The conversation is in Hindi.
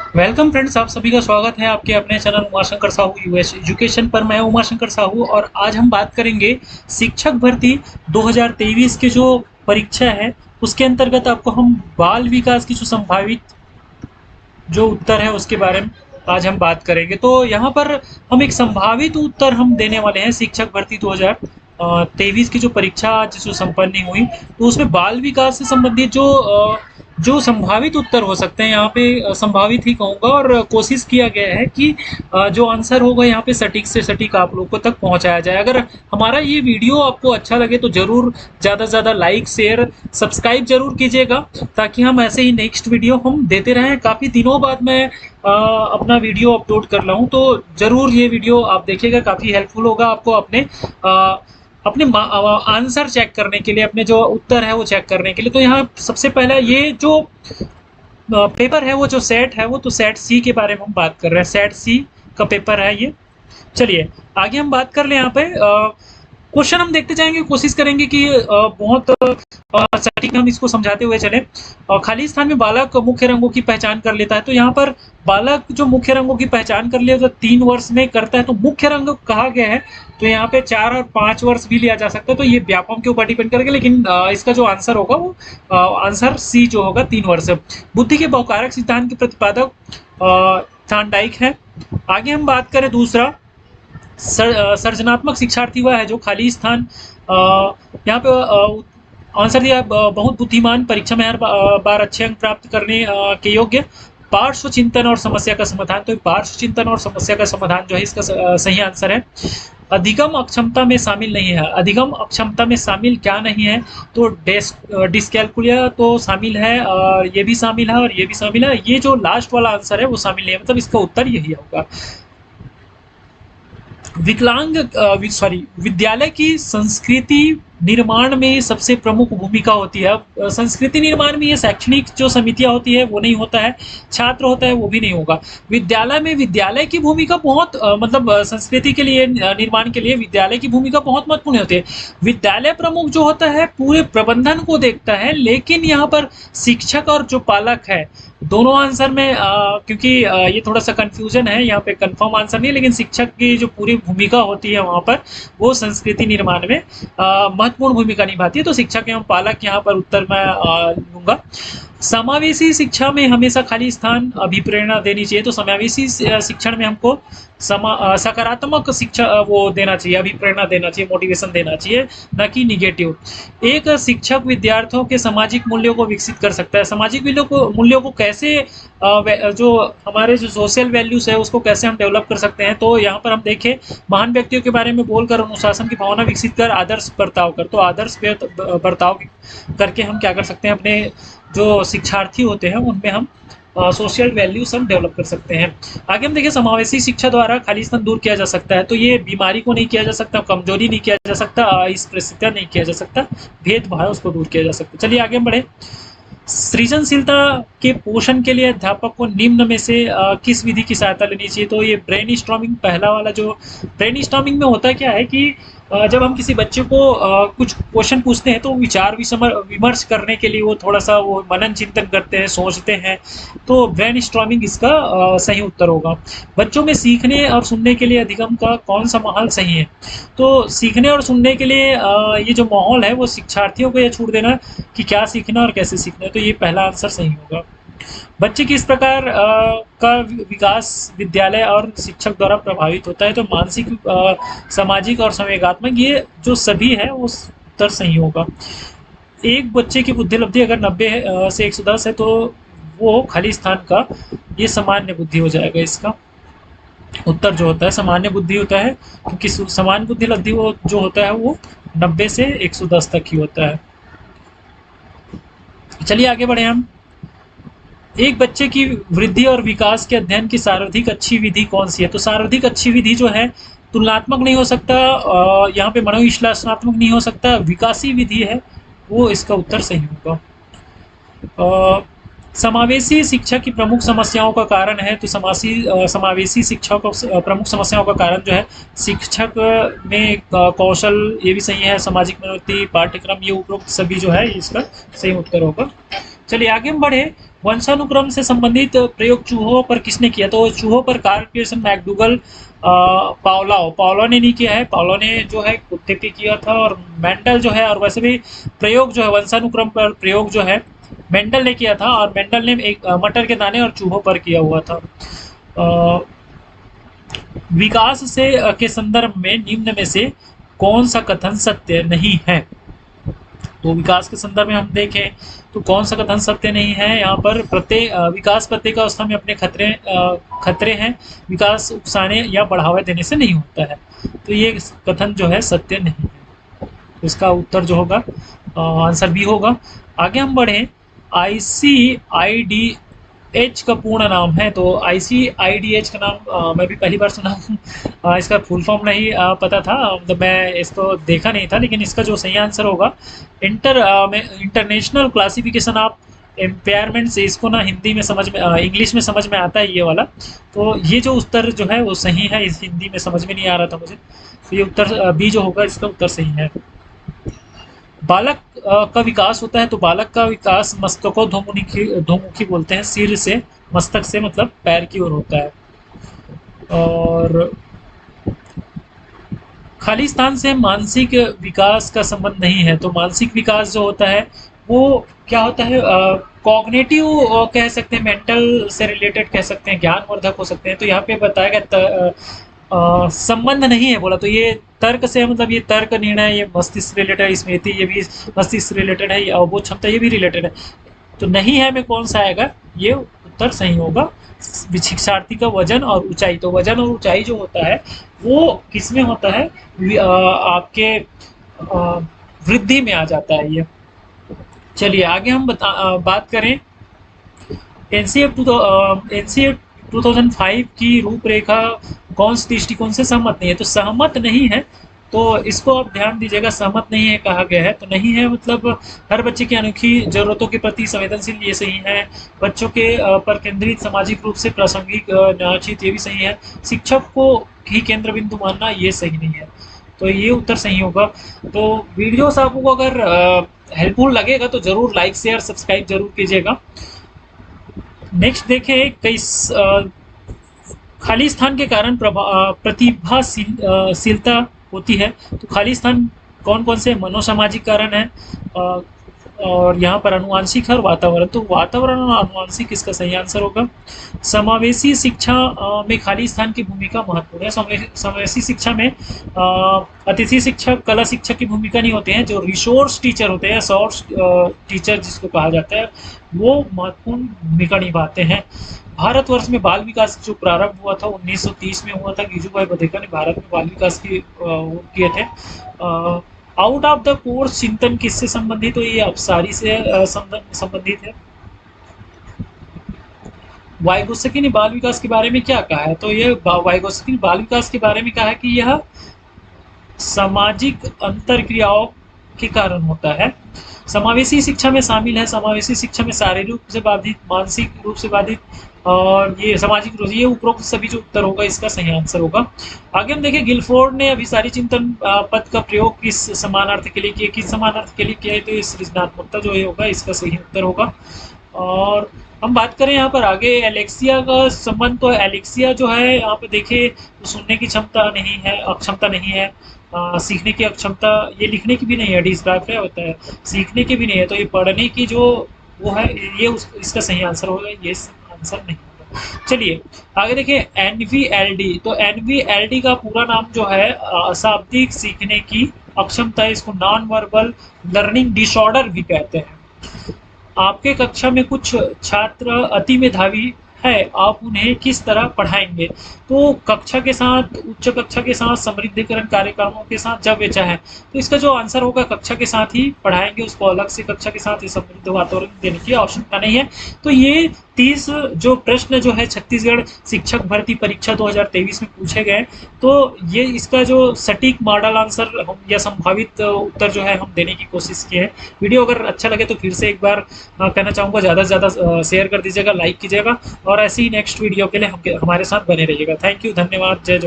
वेलकम फ्रेंड्स, आप सभी का स्वागत है आपके अपने channel Umashankar Sahu US education पर। मैं उमाशंकर साहू और आज हम बात करेंगे शिक्षक भर्ती 2023 के जो परीक्षा है उसके अंतर्गत आपको हम बाल विकास की जो संभावित जो उत्तर है उसके बारे में आज हम बात करेंगे। तो यहाँ पर हम एक संभावित उत्तर हम देने वाले हैं शिक्षक भर्ती 2023 की जो परीक्षा आज जो संपन्न हुई, तो उसमें बाल विकास से संबंधित जो संभावित उत्तर हो सकते हैं, यहाँ पे संभावित ही कहूँगा, और कोशिश किया गया है कि जो आंसर होगा यहाँ पे सटीक से सटीक आप लोगों तक पहुँचाया जाए। अगर हमारा ये वीडियो आपको अच्छा लगे तो ज़रूर ज़्यादा से ज़्यादा लाइक, शेयर, सब्सक्राइब जरूर कीजिएगा ताकि हम ऐसे ही नेक्स्ट वीडियो हम देते रहें। काफ़ी दिनों बाद मैं अपना वीडियो अपलोड कर रहा हूँ, तो ज़रूर ये वीडियो आप देखिएगा, काफ़ी हेल्पफुल होगा आपको अपने आंसर चेक करने के लिए, अपने जो उत्तर है वो चेक करने के लिए। तो यहाँ सबसे पहला ये जो पेपर है, वो जो सेट है, वो तो सेट सी के बारे में हम बात कर रहे हैं। सेट सी का पेपर है ये। चलिए आगे हम बात कर लें। यहाँ पे क्वेश्चन हम देखते जाएंगे, कोशिश करेंगे कि बहुत सटीक हम इसको समझाते हुए चले। खाली स्थान में बालक मुख्य रंगों की पहचान कर लेता है। तो यहाँ पर बालक जो मुख्य रंगों की पहचान कर लिया तो 3 वर्ष में करता है, तो मुख्य रंग कहा गया है, तो यहाँ पे 4 और 5 वर्ष भी लिया जा सकता है। तो ये व्यापम के ऊपर डिपेंड करेगा, लेकिन इसका जो आंसर होगा वो आंसर सी जो होगा 3 वर्ष। बुद्धि के बहुकारक सिद्धांत के प्रतिपादक थॉर्नडाइक है। आगे हम बात करें दूसरा, सर्जनात्मक शिक्षार्थी वह है जो खाली स्थान, यहाँ पे आंसर दिया बहुत बुद्धिमान, परीक्षा में हर बार अच्छे अंक प्राप्त करने के योग्य, पार्श्व चिंतन और समस्या का समाधान। तो पार्श्व चिंतन और समस्या का समाधान जो है इसका सही आंसर है। अधिगम अक्षमता में शामिल नहीं है। अधिगम अक्षमता में शामिल क्या नहीं है, तो डिस्कैलकुलिया तो शामिल है, और ये भी शामिल है और ये भी शामिल है। ये जो लास्ट वाला आंसर है वो शामिल नहीं है, मतलब इसका उत्तर यही होगा। विकलांग विद्यालय की संस्कृति निर्माण में सबसे प्रमुख भूमिका होती है। संस्कृति निर्माण में ये शैक्षणिक जो समितियां होती है वो नहीं होता है, छात्र होता है वो भी नहीं होगा। विद्यालय में विद्यालय की भूमिका बहुत मतलब संस्कृति के लिए, निर्माण के लिए विद्यालय की भूमिका बहुत महत्वपूर्ण होती है। विद्यालय प्रमुख जो होता है पूरे प्रबंधन को देखता है, लेकिन यहाँ पर शिक्षक और जो पालक है दोनों आंसर में क्योंकि ये थोड़ा सा कंफ्यूजन है, यहाँ पे कंफर्म आंसर नहीं, लेकिन शिक्षक की जो पूरी भूमिका होती है वहाँ पर वो संस्कृति निर्माण में महत्वपूर्ण भूमिका निभाती है। तो शिक्षक एवं पालक यहाँ पर उत्तर मैं लूंगा। समावेशी शिक्षा में हमेशा खाली स्थान अभिप्रेरणा देनी चाहिए। तो समावेशी शिक्षण में हमको सकारात्मक शिक्षा वो देना चाहिए, अभिप्रेरणा देना चाहिए, मोटिवेशन देना चाहिए, न कि निगेटिव। एक शिक्षक विद्यार्थियों के सामाजिक मूल्यों को विकसित कर सकता है। सामाजिक मूल्यों को कैसे जो हमारे जो सोशल वैल्यूज है उसको कैसे हम डेवलप कर सकते हैं, तो यहाँ पर हम देखें, महान व्यक्तियों के बारे में बोलकर, अनुशासन की भावना विकसित कर, आदर्श बर्ताव कर। तो आदर्श बर्ताव करके हम क्या कर सकते हैं, अपने जो शिक्षार्थी होते हैं उनमें हम सोशल वैल्यूज हम डेवलप कर सकते हैं। आगे हम देखिए, समावेशी शिक्षा द्वारा खाली स्थान दूर किया जा सकता है। तो ये बीमारी को नहीं किया जा सकता, कमजोरी नहीं किया जा सकता, अस्पृश्यता नहीं किया जा सकता, भेदभाव उसको दूर किया जा सकता। चलिए आगे हम बढ़े। सृजनशीलता के पोषण के लिए अध्यापक को निम्न में से किस विधि की सहायता लेनी चाहिए। तो ये ब्रेन स्टॉर्मिंग, पहला वाला जो ब्रेन स्टॉर्मिंग में होता क्या है कि जब हम किसी बच्चे को कुछ क्वेश्चन पूछते हैं तो विचार विमर्श करने के लिए वो थोड़ा सा वो मनन चिंतन करते हैं, सोचते हैं। तो ब्रेन स्टॉर्मिंग इसका सही उत्तर होगा। बच्चों में सीखने और सुनने के लिए अधिगम का कौन सा माहौल सही है। तो सीखने और सुनने के लिए ये जो माहौल है वो शिक्षार्थियों को यह छूट देना कि क्या सीखना और कैसे सीखना है। तो ये पहला आंसर सही होगा। बच्चे किस प्रकार का विकास विद्यालय और शिक्षक द्वारा प्रभावित होता है। तो मानसिक, सामाजिक और संवेगात्मक, ये जो सभी है वो उत्तर सही होगा। एक बच्चे की बुद्धि लब्धि अगर 90 से 110 है तो वो खाली स्थान का ये सामान्य बुद्धि हो जाएगा। इसका उत्तर जो होता है सामान्य बुद्धि होता है, क्योंकि सामान्य बुद्धि लब्धि वो जो होता है वो 90 से 110 तक ही होता है। चलिए आगे बढ़े हम। एक बच्चे की वृद्धि और विकास के अध्ययन की सर्वाधिक अच्छी विधि कौन सी है। तो सर्वाधिक अच्छी विधि जो है तुलनात्मक नहीं हो सकता, यहाँ पे मनोविश्लेषणात्मक नहीं हो सकता, विकासी विधि है, वो इसका उत्तर सही होगा। समावेशी शिक्षा की प्रमुख समस्याओं का कारण है। तो समावेशी शिक्षा को प्रमुख समस्याओं का कारण जो है शिक्षक में कौशल, ये भी सही है, सामाजिक मनोवृत्ति, पाठ्यक्रम, ये उपरोक्त सभी जो है इसका सही उत्तर होगा। चलिए आगे हम बढ़े। वंशानुक्रम से संबंधित प्रयोग चूहों पर किसने किया? तो चूहों पर कार्ल पीयर्सन, मैकडूगल, पावलोव ने नहीं किया है। पावलोव ने जो है कुत्ते पे किया था, और मेंडल जो है, और वैसे भी प्रयोग जो है वंशानुक्रम पर प्रयोग जो है मेंडल ने किया था, और मेंडल ने एक मटर के दाने और चूहों पर किया हुआ था। अ, विकास से के संदर्भ में निम्न में से कौन सा कथन सत्य नहीं है? तो विकास के संदर्भ में हम देखें तो कौन सा कथन सत्य नहीं है? यहाँ पर विकास प्रत्येक अवस्था में अपने खतरे हैं, विकास उकसाने या बढ़ावा देने से नहीं होता है। तो ये कथन जो है सत्य नहीं है। तो इसका उत्तर जो होगा आंसर बी होगा। आगे हम बढ़ें। ICID एच का पूर्ण नाम है, तो ICIDH का नाम मैं भी पहली बार सुना हूँ। इसका फुल फॉर्म नहीं पता था, मतलब मैं इसको देखा नहीं था, लेकिन इसका जो सही आंसर होगा इंटरनेशनल क्लासिफिकेशन ऑफ एम्पेयरमेंट से, इसको ना हिंदी में समझ में इंग्लिश में समझ में आता है ये वाला। तो ये जो उत्तर जो है वो सही है, इस हिंदी में समझ में नहीं आ रहा था मुझे, तो ये उत्तर बी जो होगा इसका उत्तर सही है। बालक का विकास होता है, तो बालक का विकास मस्तकोध्मुखी बोलते हैं, सिर से, मस्तक से मतलब पैर की ओर होता है। और खाली स्थान से मानसिक विकास का संबंध नहीं है, तो मानसिक विकास जो होता है वो क्या होता है? कॉग्निटिव कह सकते हैं, मेंटल से रिलेटेड कह सकते हैं, ज्ञानवर्धक हो सकते हैं। तो यहाँ पे बताया गया संबंध नहीं है बोला, तो ये तर्क से मतलब ये तर्क निर्णय, ये मस्तिष्क रिलेटेड है, स्मृति ये भी मस्तिष्क रिलेटेड है, और वो क्षमता ये भी रिलेटेड है। तो नहीं है में कौन सा आएगा? ये उत्तर सही होगा। शिक्षार्थी का वजन और ऊंचाई, तो वजन और ऊंचाई जो होता है वो किसमें होता है? आपके वृद्धि में आ जाता है ये। चलिए आगे हम बात करें। एनसीएफ 2005 की रूपरेखा कौन से दृष्टिकोण से सहमत नहीं है? तो सहमत नहीं है, तो इसको आप ध्यान दीजिएगा। सहमत नहीं है कहा गया है, तो नहीं है मतलब हर बच्चे की अनोखी जरूरतों के प्रति संवेदनशील, ये सही है। बच्चों के पर केंद्रित, सामाजिक रूप से प्रासंगिक, न्यायोचित, ये भी सही है। शिक्षक को ही केंद्र बिंदु मानना, ये सही नहीं है, तो ये उत्तर सही होगा। तो वीडियोस आपको अगर हेल्पफुल लगेगा तो जरूर लाइक, शेयर, सब्सक्राइब जरूर कीजिएगा। नेक्स्ट देखें, कई खाली स्थान के कारण प्रतिभाशीलता होती है, तो खाली स्थान कौन कौन से मनोसामाजिक कारण है? और यहाँ पर अनुवांशिक है और वातावरण, तो वातावरण और अनुवांशिक इसका सही आंसर होगा। समावेशी शिक्षा में खाली स्थान की भूमिका महत्वपूर्ण है। समावेशी शिक्षा में अतिथि शिक्षक, कला शिक्षक की भूमिका नहीं होते हैं। जो रिसोर्स टीचर होते हैं, सोर्स टीचर जिसको कहा जाता है, वो महत्वपूर्ण भूमिका निभाते हैं। भारतवर्ष में बाल विकास जो प्रारंभ हुआ था 1930 में हुआ था। गिजुभाई बधेकर ने भारत में बाल विकास की किए थे। आउट ऑफ द कोर्स चिंतन किससे संबंधित? तो ये अपसारी से संबंधित है। वाइगोत्स्की ने बाल विकास के बारे में क्या कहा है? तो ये वाइगोत्स्की ने बाल विकास के बारे में कहा है कि यह सामाजिक अंतरक्रियाओं के कारण होता है। समावेशी शिक्षा में शामिल है। समावेशी शिक्षा में शारीरिक रूप से बाधित, मानसिक रूप से बाधित, और ये सामाजिक रूप से, ये उपरोक्त सभी जो उत्तर होगा इसका सही आंसर होगा। आगे हम देखें, गिलफोर्ड ने अभिसारी चिंतन पद का प्रयोग किस समानार्थ के लिए किया? किस समानार्थ के लिए किया है? तो ये सृजनात्मकता जो है होगा, इसका सही उत्तर होगा। और हम बात करें यहाँ पर आगे एलेक्सिया का संबंध, तो एलेक्सिया जो है यहाँ पे देखिए, सुनने की क्षमता नहीं है, अक्षमता नहीं है, सीखने की अक्षमता, ये लिखने की भी नहीं है, डिस्ग्राफिया होता है, सीखने की भी नहीं है, तो ये पढ़ने की जो वो है, ये इसका सही आंसर होगा, ये आंसर नहीं होगा। चलिए आगे देखिए, NVLD, तो NVLD का पूरा नाम जो है अशाब्दिक सीखने की अक्षमता है, इसको नॉन वर्बल लर्निंग डिसऑर्डर भी कहते हैं। आपके कक्षा में कुछ छात्र अति मेधावी है, आप उन्हें किस तरह पढ़ाएंगे? तो कक्षा के साथ, उच्च कक्षा के साथ, समृद्धिकरण कार्यक्रमों के साथ, जब वे चाहे, तो इसका जो आंसर होगा कक्षा के साथ ही पढ़ाएंगे, उसको अलग से कक्षा के साथ समृद्ध वातावरण देने की आवश्यकता नहीं है। तो ये 30 जो प्रश्न जो है छत्तीसगढ़ शिक्षक भर्ती परीक्षा 2023 में पूछे गए, तो ये इसका जो सटीक मॉडल आंसर हम या संभावित उत्तर जो है हम देने की कोशिश की है। वीडियो अगर अच्छा लगे तो फिर से एक बार कहना चाहूँगा, ज़्यादा से ज़्यादा शेयर कर दीजिएगा, लाइक कीजिएगा, और ऐसी ही नेक्स्ट वीडियो के लिए हमारे साथ बने रहिएगा। थैंक यू, धन्यवाद, जय जवाहर।